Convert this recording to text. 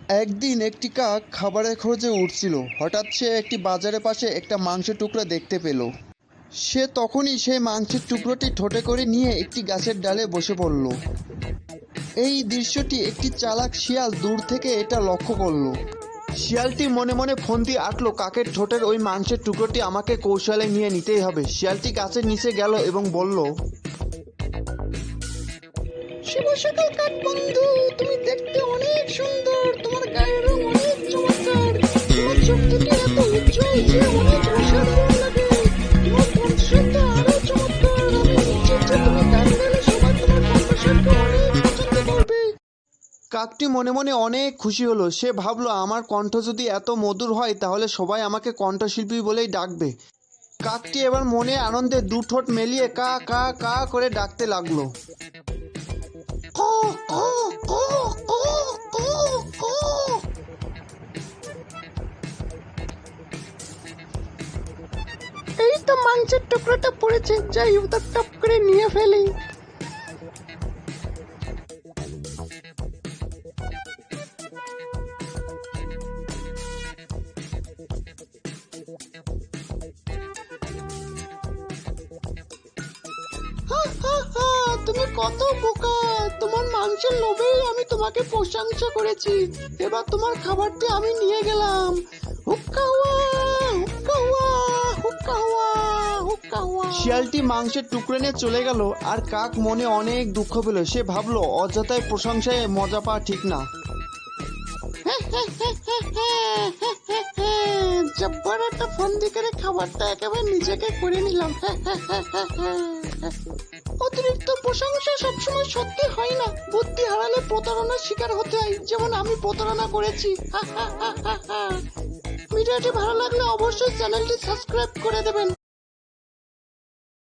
একদিন একটি কাক খাবারের খোঁজে উঠছিল। হঠাৎ সে একটি বাজারের পাশে একটা মাংসের টুকরো দেখতে পেল। সে তখনই সেই মাংসের টুকরোটি ঠোঁটে করে নিয়ে একটি গাছের ডালে বসে পড়ল। এই দৃশ্যটি একটি চালাক শিয়াল দূর থেকে এটা লক্ষ্য করলো। শিয়ালটি মনে মনে ফন্দি আঁটলো, কাকের ঠোঁটের ওই মাংসের টুকরোটি আমাকে কৌশলে নিয়ে নিতেই হবে। শিয়ালটি গাছের নিচে গেল এবং বলল, শুভ সকাল কাক বন্ধু, তুমি দেখতে অনেক সুন্দর, তোমার গায়ের রং অনেক চমৎকার, তোমার চোখ দুটি এত উজ্জ্বল যে অনেক অসাধারণ লাগে, তোমার কণ্ঠস্বরটা আরো চমৎকার, আমি নিশ্চিত যে তুমি গান গাইলে সবাই তোমার কণ্ঠস্বরকে অনেক পছন্দ করবে। কাকটি মনে মনে অনেক খুশি হলো। সে ভাবলো, আমার কণ্ঠ যদি এত মধুর হয় তাহলে সবাই আমাকে কণ্ঠশিল্পী বলেই ডাকবে। কাকটি এবার মনে আনন্দে দু ঠোঁট মেলিয়ে কা কা কা করে ডাকতে লাগলো। এই তো মাংসের টুকরোটা পড়েছে, যাই ওটা টপ করে নিয়ে ফেলি। তুমি কত বোকা, তোমার মাংসের লোভেই আমি তোমাকে প্রশংসা করেছি, এবার তোমার খাবারটি আমি নিয়ে গেলাম। হুক্কা হুয়া, হুক্কা হুয়া, হুক্কা হুয়া, হুক্কা হুয়া। শিয়ালটি মাংসের টুকরো নিয়ে চলে গেল আর কাক মনে অনেক দুঃখ পেল। সে ভাবলো, অযথায় প্রশংসায় মজা পাওয়া ঠিক না। জব্বার একটা ফন্দি করে খাবারটা একেবারে নিজেকে করে নিলাম। অতিরিক্ত প্রশংসা সবসময় সত্যি হয় না, বুদ্ধি হারালে প্রতারণার শিকার হতে হয়, যেমন আমি প্রতারণা করেছি। ভিডিওটি ভালো লাগলে অবশ্যই চ্যানেলটি সাবস্ক্রাইব করে দেবেন।